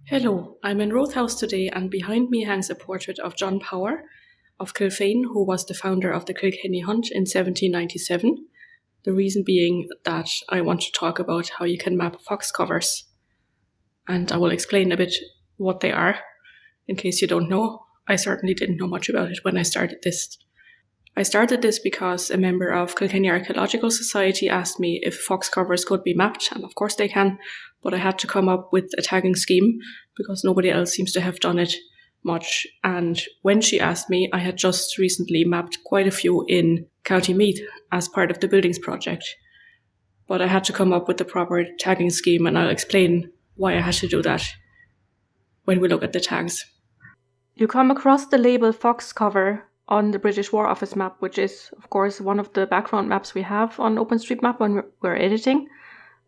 Hello, I'm in Rothhouse today, and behind me hangs a portrait of John Power of Kilfane, who was the founder of the Kilkenny Hunt in 1797. The reason being that I want to talk about how you can map fox covers, and I will explain a bit what they are, in case you don't know. I certainly didn't know much about it when I started this. I started this because a member of Kilkenny Archaeological Society asked me if fox covers could be mapped, and of course they can, but I had to come up with a tagging scheme because nobody else seems to have done it much. And when she asked me, I had just recently mapped quite a few in County Meath as part of the buildings project. But I had to come up with the proper tagging scheme, and I'll explain why I had to do that when we look at the tags. You come across the label Fox Cover on the British War Office map, which is, of course, one of the background maps we have on OpenStreetMap when we're editing.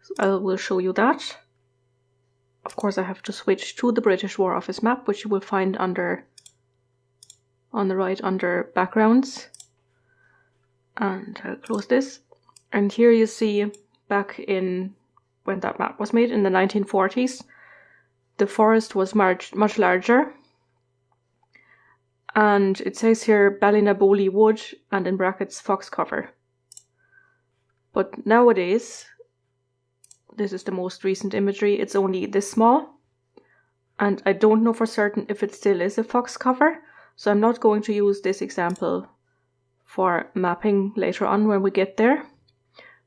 So I will show you that. Of course, I have to switch to the British War Office map, which you will find on the right under backgrounds. And I'll close this. And here you see back in when that map was made in the 1940s, the forest was much larger. And it says here Ballinaboli Wood and in brackets Fox Cover. But nowadays, this is the most recent imagery, it's only this small. And I don't know for certain if it still is a fox cover, so I'm not going to use this example for mapping later on when we get there.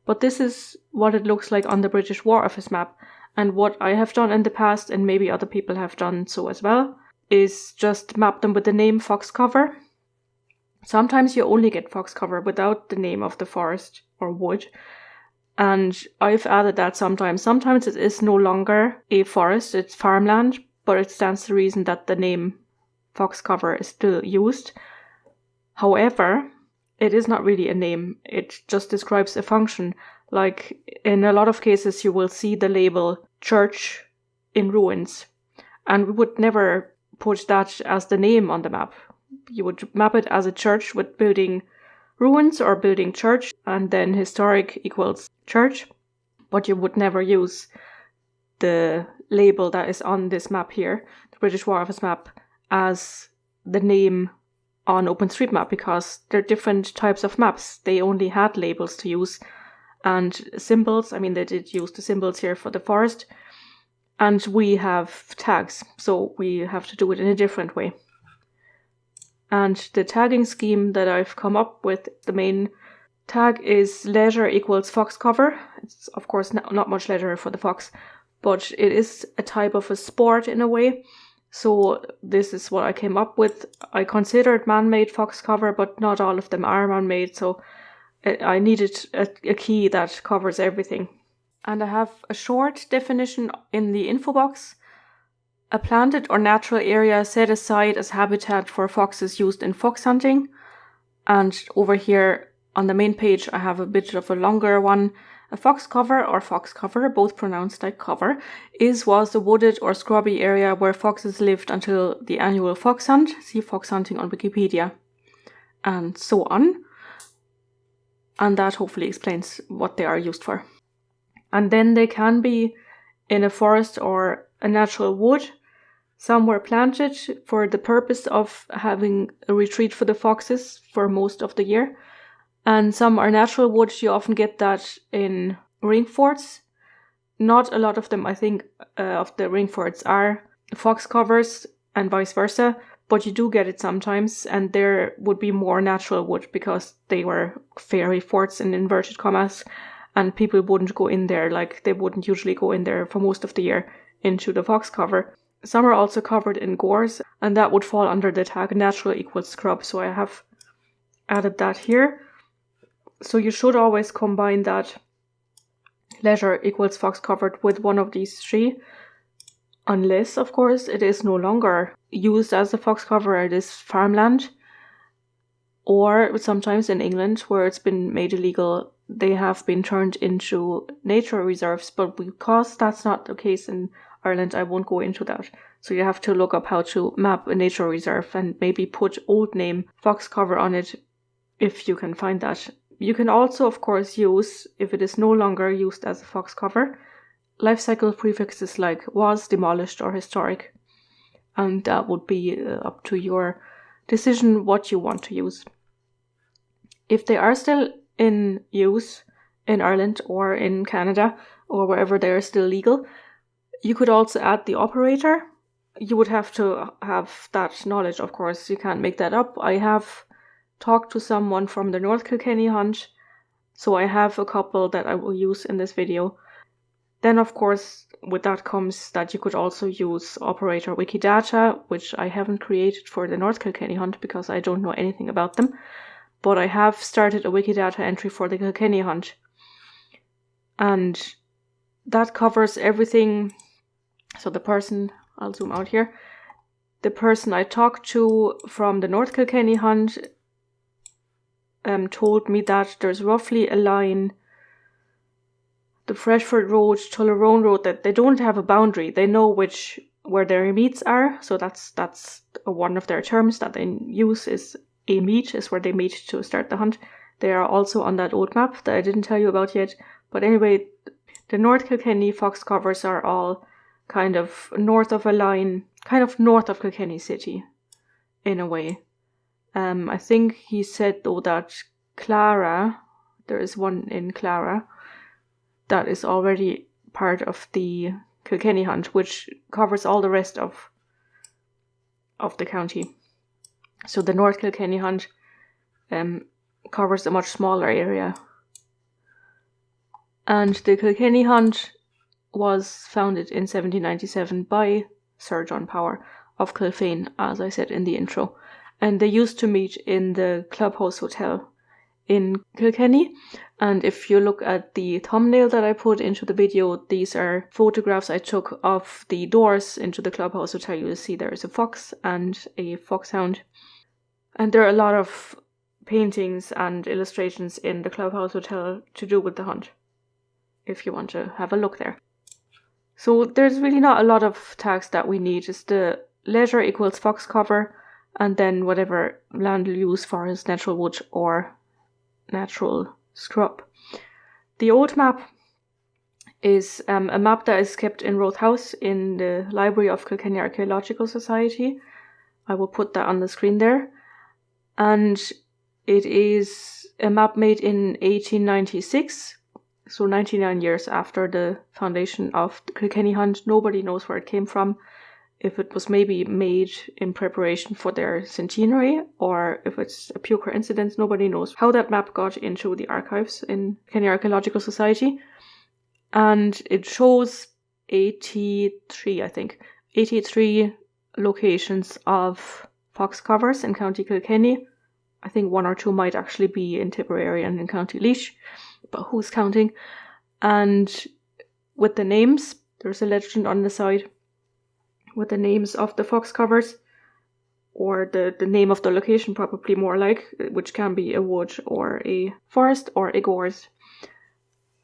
But this is what it looks like on the British War Office map, and what I have done in the past, and maybe other people have done so as well, is just map them with the name Fox Cover. Sometimes you only get Fox Cover without the name of the forest or wood, and I've added that sometimes. Sometimes it is no longer a forest, it's farmland, but it stands to reason that the name Fox Cover is still used. However, it is not really a name, it just describes a function. Like in a lot of cases you will see the label church in ruins, and we would never put that as the name on the map. You would map it as a church with building ruins or building church, and then historic equals church, but you would never use the label that is on this map here, the British War Office map, as the name on OpenStreetMap, because they're different types of maps. They only had labels to use and symbols. I mean, they did use the symbols here for the forest, and we have tags, so we have to do it in a different way. And the tagging scheme that I've come up with, the main tag is leisure equals fox cover. It's of course not much leisure for the fox, but it is a type of a sport in a way. So this is what I came up with. I considered man-made fox cover, but not all of them are man-made, so I needed a key that covers everything. And I have a short definition in the info box. A planted or natural area set aside as habitat for foxes used in fox hunting. And over here on the main page I have a bit of a longer one. A fox cover or fox cover, both pronounced like cover, was a wooded or scrubby area where foxes lived until the annual fox hunt. See fox hunting on Wikipedia. And so on. And that hopefully explains what they are used for. And then they can be in a forest or a natural wood. Some were planted for the purpose of having a retreat for the foxes for most of the year. And some are natural wood. You often get that in ring forts. Not a lot of them, I think, of the ring forts are fox covers and vice versa. But you do get it sometimes, and there would be more natural wood because they were fairy forts in inverted commas. And people wouldn't go in there, like they wouldn't usually go in there for most of the year into the fox cover. Some are also covered in gorse, and that would fall under the tag natural equals scrub, so I have added that here. So you should always combine that leisure equals fox covered with one of these three, unless, of course, it is no longer used as a fox cover, it is farmland. Or sometimes in England, where it's been made illegal, they have been turned into nature reserves, but because that's not the case in Ireland, I won't go into that. So you have to look up how to map a nature reserve and maybe put old name fox cover on it if you can find that. You can also, of course, use, if it is no longer used as a fox cover, life cycle prefixes like was, demolished, or historic. And that would be up to your decision what you want to use. If they are still in use in Ireland or in Canada or wherever they are still legal, you could also add the operator. You would have to have that knowledge, of course. You can't make that up. I have talked to someone from the North Kilkenny Hunt, so I have a couple that I will use in this video. Then, of course, with that comes that you could also use operator Wikidata, which I haven't created for the North Kilkenny Hunt because I don't know anything about them. But I have started a Wikidata entry for the Kilkenny Hunt. And that covers everything. So the person, I'll zoom out here, the person I talked to from the North Kilkenny Hunt told me that there's roughly a line, the Freshford Road, Tullerone Road, that they don't have a boundary. They know where their meets are. So that's one of their terms that they use, is a meet, is where they meet to start the hunt. They are also on that old map that I didn't tell you about yet. But anyway, the North Kilkenny Fox Covers are all kind of north of a line, kind of north of Kilkenny City, in a way. I think he said, though, that Clara, there is one in Clara, that is already part of the Kilkenny Hunt, which covers all the rest of the county. So the North Kilkenny Hunt covers a much smaller area. And the Kilkenny Hunt was founded in 1797 by Sir John Power of Kilfane, as I said in the intro. And they used to meet in the Clubhouse Hotel in Kilkenny. And if you look at the thumbnail that I put into the video, these are photographs I took of the doors into the Clubhouse Hotel. You'll see there is a fox and a foxhound. And there are a lot of paintings and illustrations in the Clubhouse Hotel to do with the hunt, if you want to have a look there. So there's really not a lot of tags that we need. It's the letter equals fox cover, and then whatever land you'll use for is natural wood or natural scrub. The old map is a map that is kept in Roth House in the Library of Kilkenny Archaeological Society. I will put that on the screen there. And it is a map made in 1896, so 99 years after the foundation of the Kilkenny Hunt. Nobody knows where it came from, if it was maybe made in preparation for their centenary, or if it's a pure coincidence. Nobody knows how that map got into the archives in Kilkenny Archaeological Society. And it shows 83 locations of fox covers in County Kilkenny. I think one or two might actually be in Tipperary and in County Laois, but who's counting? And with the names, there's a legend on the side with the names of the fox covers, or the name of the location, probably more like, which can be a wood or a forest or a gorse.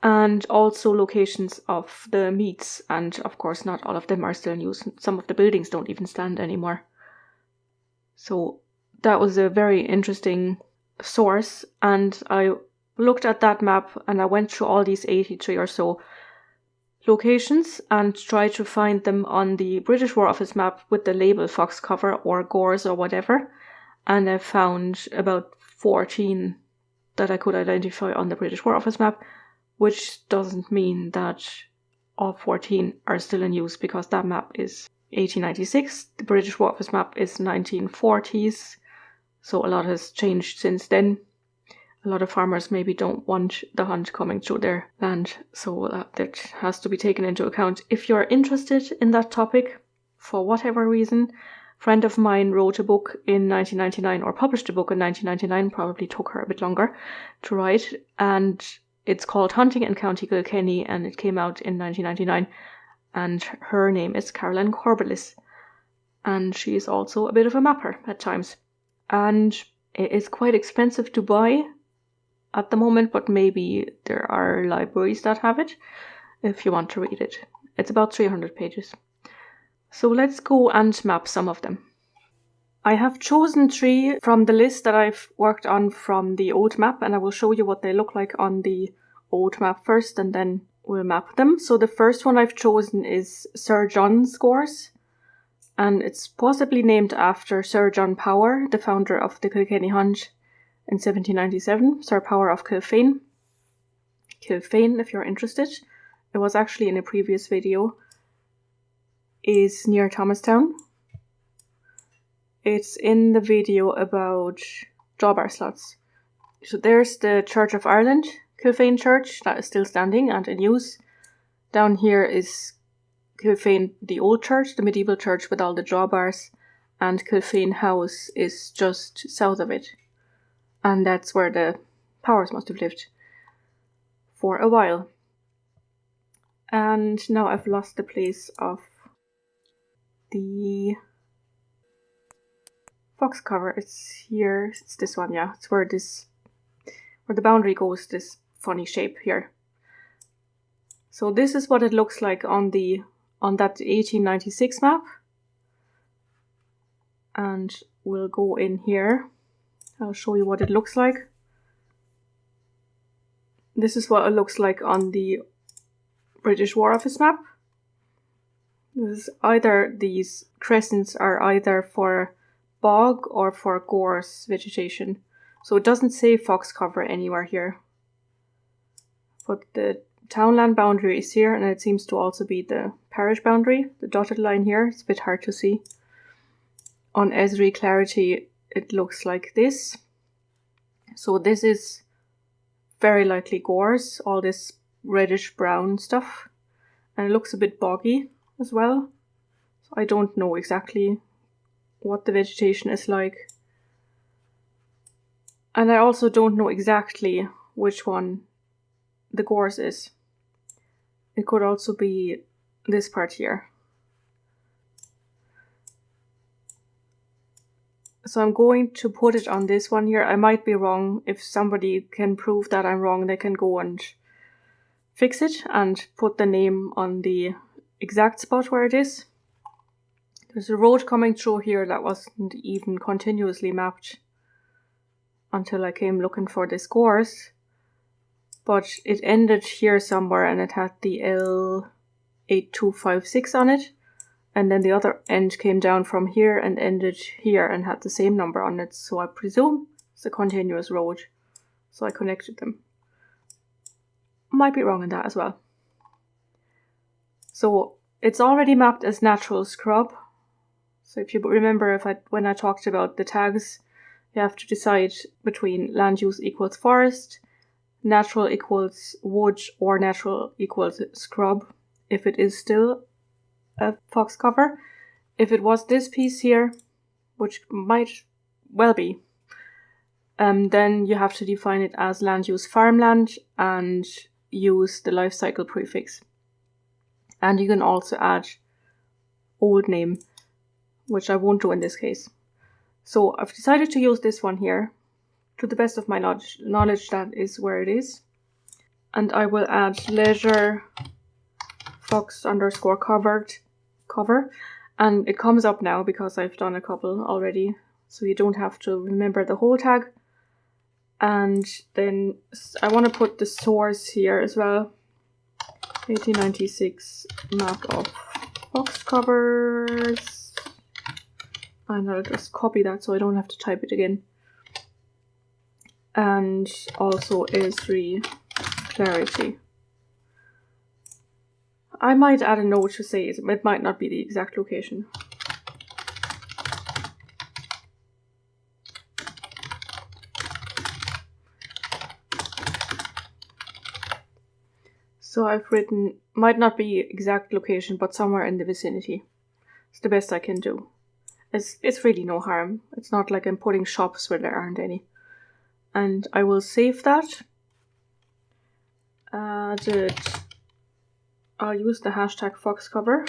And also locations of the meets, and of course not all of them are still in use. Some of the buildings don't even stand anymore. So that was a very interesting source, and I looked at that map and I went through all these 83 or so locations and tried to find them on the British War Office map with the label fox cover or gorse or whatever, and I found about 14 that I could identify on the British War Office map, which doesn't mean that all 14 are still in use, because that map is 1896, the British War Office map is 1940s, so a lot has changed since then. A lot of farmers maybe don't want the hunt coming through their land, so that has to be taken into account. If you're interested in that topic, for whatever reason, a friend of mine wrote a book in 1999, or published a book in 1999, probably took her a bit longer to write, and it's called Hunting in County Kilkenny, and it came out in 1999, and her name is Caroline Corbelis, and she is also a bit of a mapper at times. And it is quite expensive to buy at the moment, but maybe there are libraries that have it if you want to read it. It's about 300 pages. So let's go and map some of them. I have chosen 3 from the list that I've worked on from the old map, and I will show you what they look like on the old map first, and then we'll map them. So the first one I've chosen is Sir John's Gorse, and it's possibly named after Sir John Power, the founder of the Kilkenny Hunt in 1797, Sir Power of Kilfane. Kilfane, if you're interested. It was actually in a previous video. Is near Thomastown. It's in the video about drawbar slots. So there's the Church of Ireland, Kilfane Church, that is still standing and in use. Down here is Kilfane, the old church, the medieval church with all the drawbars, and Kilfane House is just south of it. And that's where the Powers must have lived for a while. And now I've lost the place of the Fox cover. It's here. It's this one, yeah. It's where the boundary goes, this funny shape here. So this is what it looks like on that 1896 map. And we'll go in here. I'll show you what it looks like. This is what it looks like on the British War Office map. These crescents are either for bog or for gorse vegetation. So it doesn't say Fox cover anywhere here. But the townland boundary is here, and it seems to also be the parish boundary. The dotted line here, it's a bit hard to see. On Esri Clarity, it looks like this. So this is very likely gorse, all this reddish brown stuff. And it looks a bit boggy as well. So I don't know exactly what the vegetation is like. And I also don't know exactly which one the gorse is. It could also be this part here. So I'm going to put it on this one here. I might be wrong. If somebody can prove that I'm wrong, they can go and fix it and put the name on the exact spot where it is. There's a road coming through here that wasn't even continuously mapped until I came looking for this gorse. But it ended here somewhere and it had the L8256 on it. And then the other end came down from here and ended here and had the same number on it. So I presume it's a continuous road. So I connected them. Might be wrong in that as well. So it's already mapped as natural scrub. So if you remember when I talked about the tags, you have to decide between land use equals forest, natural equals wood, or natural equals scrub, if it is still a fox cover. If it was this piece here, which might well be, then you have to define it as land use farmland and use the life cycle prefix. And you can also add old name, which I won't do in this case. So I've decided to use this one here. To the best of my knowledge, that is where it is. And I will add leisure fox_covert cover. And it comes up now because I've done a couple already. So you don't have to remember the whole tag. And then I want to put the source here as well. 1896 map of Fox covers. And I'll just copy that so I don't have to type it again. And also Esri Clarity. I might add a note to say it might not be the exact location. So I've written, might not be exact location, but somewhere in the vicinity. It's the best I can do. It's really no harm. It's not like I'm putting shops where there aren't any. And I will save that. I'll use the hashtag FoxCover.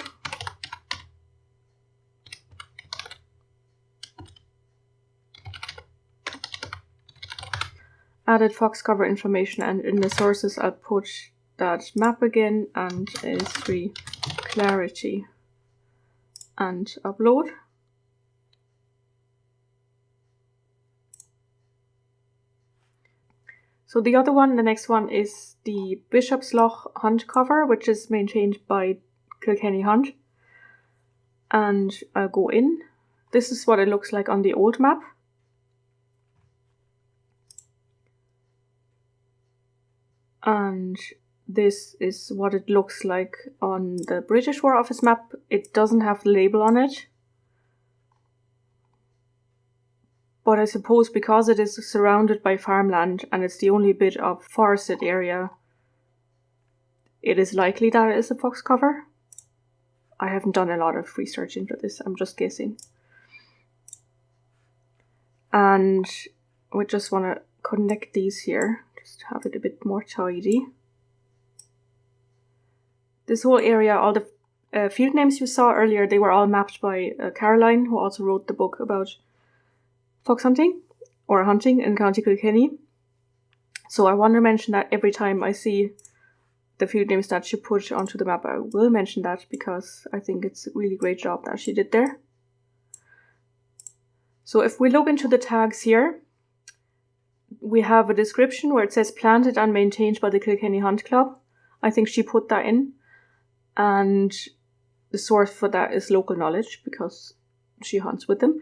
Added Fox cover information, and in the sources I'll put that map again and Esri Clarity and upload. So the other one, the next one, is the Bishopslough Hunt cover, which is maintained by Kilkenny Hunt. And I'll go in. This is what it looks like on the old map. And this is what it looks like on the British War Office map. It doesn't have the label on it. But I suppose because it is surrounded by farmland and it's the only bit of forested area, it is likely that it is a fox cover. I haven't done a lot of research into this, I'm just guessing. And we just want to connect these here, just to have it a bit more tidy. This whole area, all the field names you saw earlier, they were all mapped by Caroline, who also wrote the book about fox hunting, or hunting in County Kilkenny. So I want to mention that every time I see the field names that she put onto the map, I will mention that because I think it's a really great job that she did there. So if we look into the tags here, we have a description where it says planted and maintained by the Kilkenny Hunt Club. I think she put that in. And the source for that is local knowledge because she hunts with them.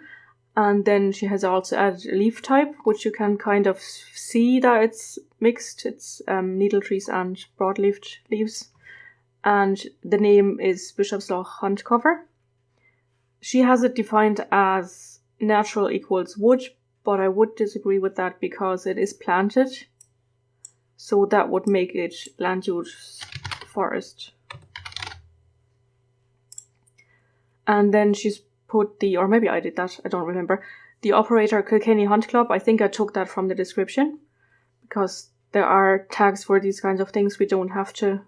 And then she has also added a leaf type, which you can kind of see that it's mixed. It's needle trees and broadleafed leaves. And the name is Bishopslough Hunt Cover. She has it defined as natural equals wood, but I would disagree with that because it is planted. So that would make it land use forest. And then she's put the, or maybe I did that, I don't remember, the operator Kilkenny Hunt Club. I think I took that from the description because there are tags for these kinds of things. We don't have to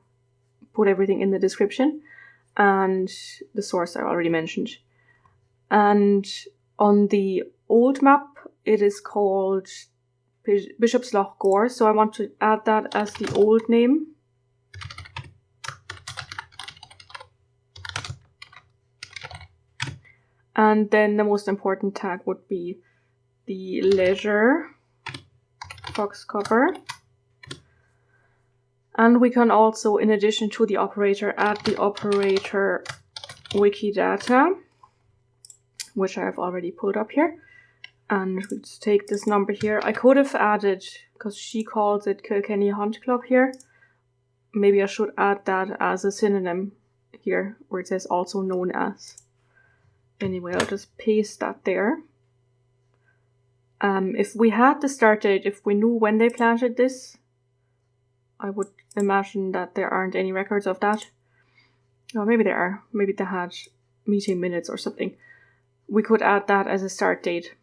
put everything in the description. And the source I already mentioned. And on the old map, it is called Bishopslough Gorse, so I want to add that as the old name. And then the most important tag would be the leisure fox cover. And we can also, in addition to the operator, add the operator Wikidata, which I have already pulled up here. And we just take this number here. I could have added, because she calls it Kilkenny Hunt Club here, maybe I should add that as a synonym here, where it says also known as. Anyway, I'll just paste that there. If we had the start date, if we knew when they planted this, I would imagine that there aren't any records of that. Or maybe there are. Maybe they had meeting minutes or something. We could add that as a start date.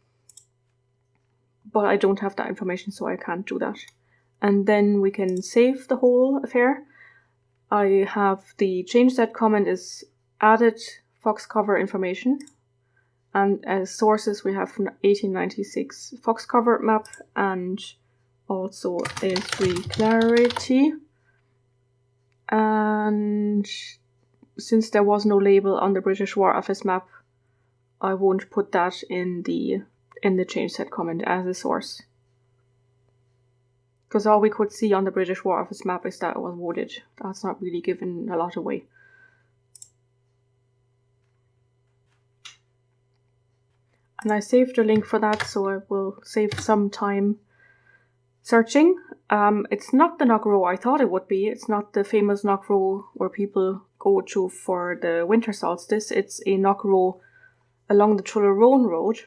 But I don't have that information, so I can't do that. And then we can save the whole affair. I have the change that comment is added fox cover information. And as sources, we have 1896 Fox Covert map and also A3 Clarity. And since there was no label on the British War Office map, I won't put that in the change set comment as a source. Because all we could see on the British War Office map is that it was wooded. That's not really giving a lot away. And I saved a link for that, so I will save some time searching. It's not the Knockroe I thought it would be. It's not the famous Knockroe where people go to for the winter solstice. It's a Knockroe along the Tullerone Road,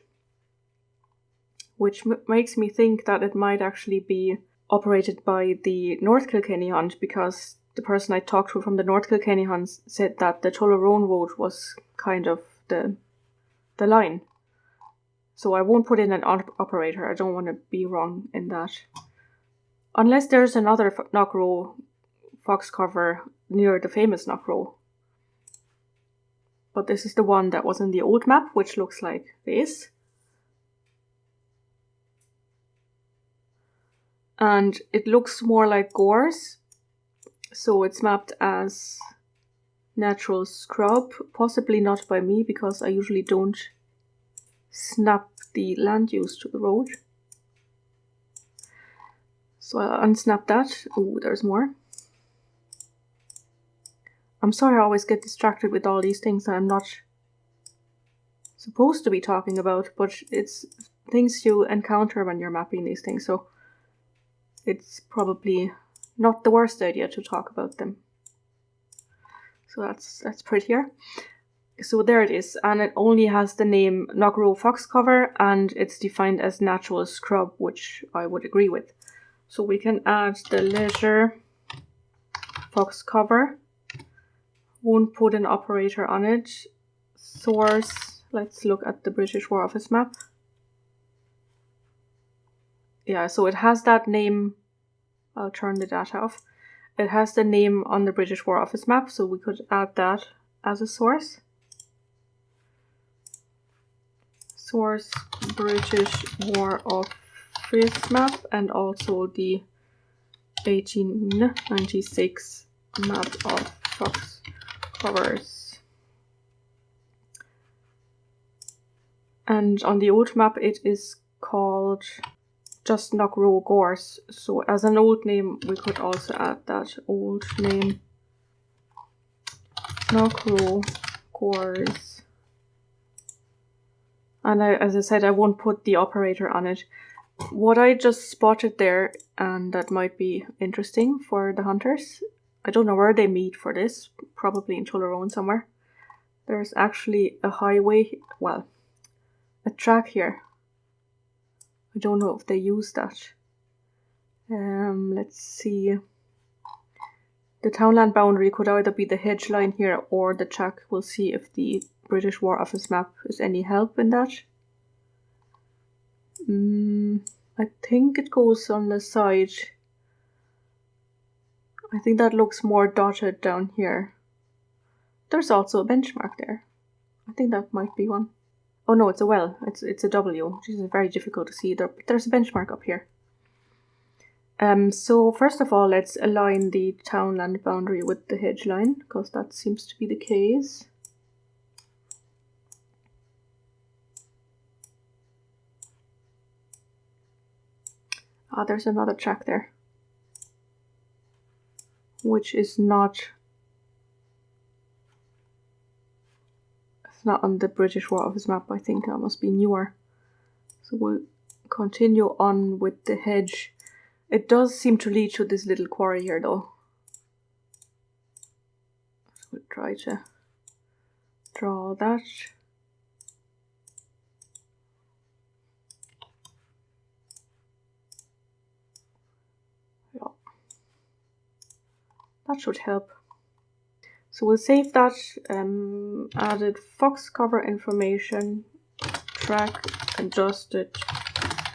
which makes me think that it might actually be operated by the North Kilkenny Hunt, because the person I talked to from the North Kilkenny Hunt said that the Tullerone Road was kind of the line. So I won't put in an operator. I don't want to be wrong in that. Unless there's another Knockroe Fox cover near the famous Knockroe. But this is the one that was in the old map, which looks like this. And it looks more like gorse. So it's mapped as natural scrub. Possibly not by me, because I usually don't snap the land use to the road. So I'll unsnap that. Oh, there's more. I'm sorry I always get distracted with all these things that I'm not supposed to be talking about, but it's things you encounter when you're mapping these things, so it's probably not the worst idea to talk about them. So that's prettier. So there it is, and it only has the name Knockroe Fox Covert, and it's defined as natural scrub, which I would agree with. So we can add the leisure Fox Covert. Won't put an operator on it. Source, let's look at the British War Office map. Yeah, so it has that name. I'll turn the data off. It has the name on the British War Office map, so we could add that as a source. Source British War Office map, and also the 1896 map of Fox Covers. And on the old map it is called just Knockroe Gorse. So as an old name we could also add that old name, Knockroe Gorse. And as I said, I won't put the operator on it. What I just spotted there, and that might be interesting for the hunters, I don't know where they meet for this, probably in Tullaroan somewhere. There's actually a highway, well, a track here. I don't know if they use that. Let's see. The townland boundary could either be the hedge line here or the track. We'll see if the British War Office map is any help in that. I think it goes on the side. I think that looks more dotted down here. There's also a benchmark there. I think that might be one. Oh no, it's a well. It's a W, which is very difficult to see there, but there's a benchmark up here. So first of all, let's align the townland boundary with the hedge line, because that seems to be the case. Ah, there's another track there, which is not. It's not on the British War Office map. I think that must be newer. So we'll continue on with the hedge. It does seem to lead to this little quarry here, though. So we'll try to draw that. Yeah. That should help. So we'll save that. Added Fox Cover information, track, adjusted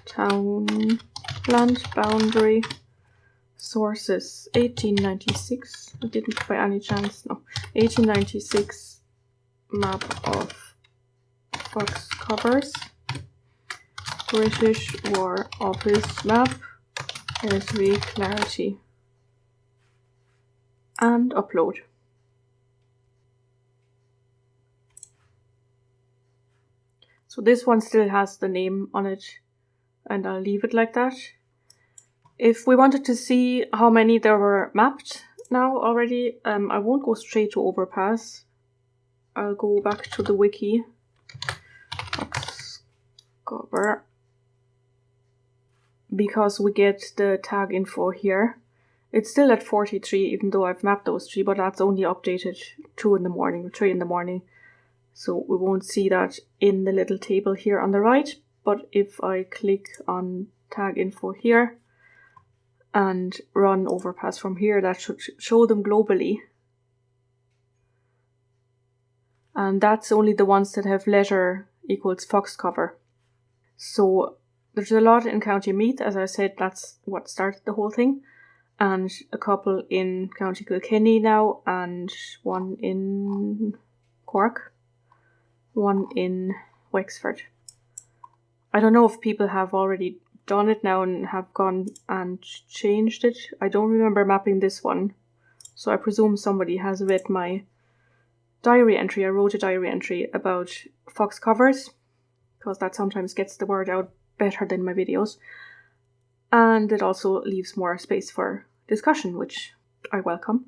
townland boundary, sources 1896. I didn't by any chance, no. 1896 map of Fox Covers, British War Office map, RSV clarity, and upload. So this one still has the name on it, and I'll leave it like that. If we wanted to see how many there were mapped now already, I won't go straight to overpass. I'll go back to the wiki. Fox Covert, because we get the tag info here. It's still at 43, even though I've mapped those 3, but that's only updated 2 in the morning or 3 in the morning. So we won't see that in the little table here on the right. But if I click on tag info here and run overpass from here, that should show them globally. And that's only the ones that have leisure equals Fox Cover. So there's a lot in County Meath, as I said, that's what started the whole thing. And a couple in County Kilkenny now, and one in Cork, one in Wexford. I don't know if people have already done it now and have gone and changed it. I don't remember mapping this one, so I presume somebody has read my diary entry. I wrote a diary entry about Fox Covers, because that sometimes gets the word out better than my videos. and it also leaves more space for discussion, which I welcome.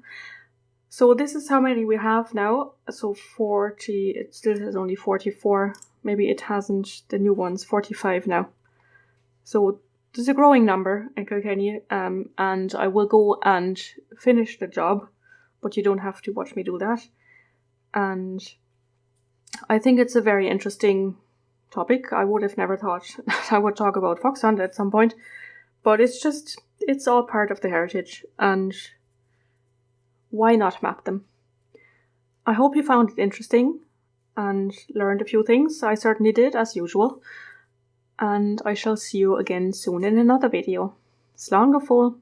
So this is how many we have now. So 40, it still has only 44. Maybe it hasn't, the new ones, 45 now. So there's a growing number in Kilkenny, and I will go and finish the job, but you don't have to watch me do that. And I think it's a very interesting topic. I would have never thought that I would talk about fox hunt at some point, but it's all part of the heritage, and why not map them? I hope you found it interesting and learned a few things. I certainly did, as usual. And I shall see you again soon in another video. Slán go fóill.